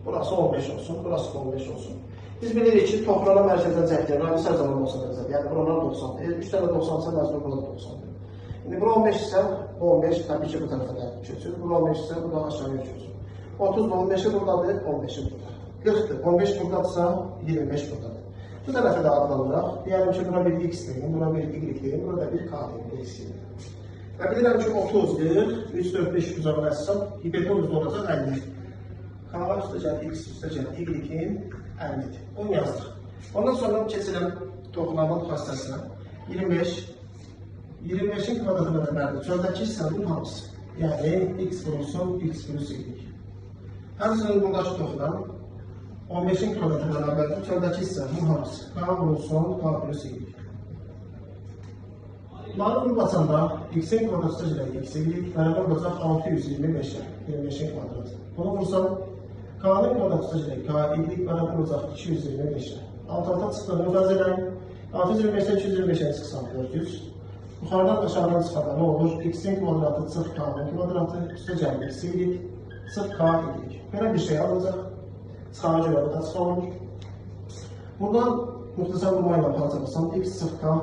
Burası 15 olsun, burası da 15 olsun. Biz bilirik ki, toplana mərkəzdən çəkdir, radius hər zaman 90 yəni buralar 90. 3 dənə 90 ise məcbur burada 90. İndi bura 15 ise, bu 15 təbii ki bu tərəfə də köçür. Bura 15 ise, bu da aşağıya köçür. 30 da 15'i buradadır, 15'i burada. 40'dır, 15 buradadırsa, 25 buradadır. Bu tərəfə də adlandıraq. Deyəlim ki, bura bir x deyim, bura bir y deyim, burada bir k deyim, x deyim. Və bilirəm ki, 30, 40, 3, 4, 5 uzaqlaşsam, hipotenuzda olacaq 50. K üstəcən x üstəcən y-in 50'dir. Onu yazdıq. Ondan sonra keçirəm toxunanın xassəsinə. 25. 25'in kvadratına bərabərdir. Çöldəki hissənin hamısı. Yəni, x vurulsun, x plus y. Həmçinin buradakı toxunan 15'in kvadratına bərabərdir. Çöldəki hissənin hamısı. K vurulsun, k plus y. Bunları vurulacanda x-in kvadratı üzrə x y bərabər olacaq 625'ə. 25'in kvadratı. Bunu vursam, K'nın kvadratı üzrə k y bərabər olacaq 225'ə. Alt-alta çıxdığını fərz edək. 625'dən 225'ə çıxsam 400. Yuxarıdan aşağıdan çıxanda nə olur? X-in kvadratı çıx K'nın kvadratı, üstə gəlib x y, çıx k y. Belə bir şey alacaq. Çıxana görə bu da çıxa olur. Buradan müxtəsər vurma ilə parçalasam, x çıx k,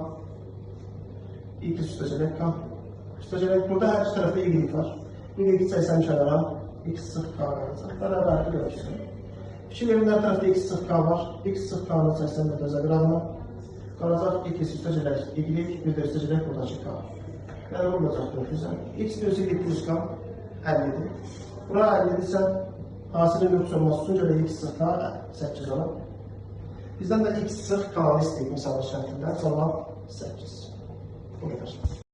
x üstə gələk k. Üstə gələk, burada hər iki tərəfdə y var. Y çəksən kənara, x çıx k qalacaq. Bərabərli görürsün. Fikir verin, hər tərəfdə x çıx k var. X çıx k-nı çəksən də dözə qırağına. Qalacaq x üstə gələk y, bir də üstə gələk buradakı k. Bərabər olacaq 400-dən. X plus y plus k 50'dir. Bura 50'dirsə, hasilin yoxsa olması üçün görə x çıx k 8 olur. Bizdən də x çıx k-nı istəyik misal şərtində, cavab 8. Bu qədər.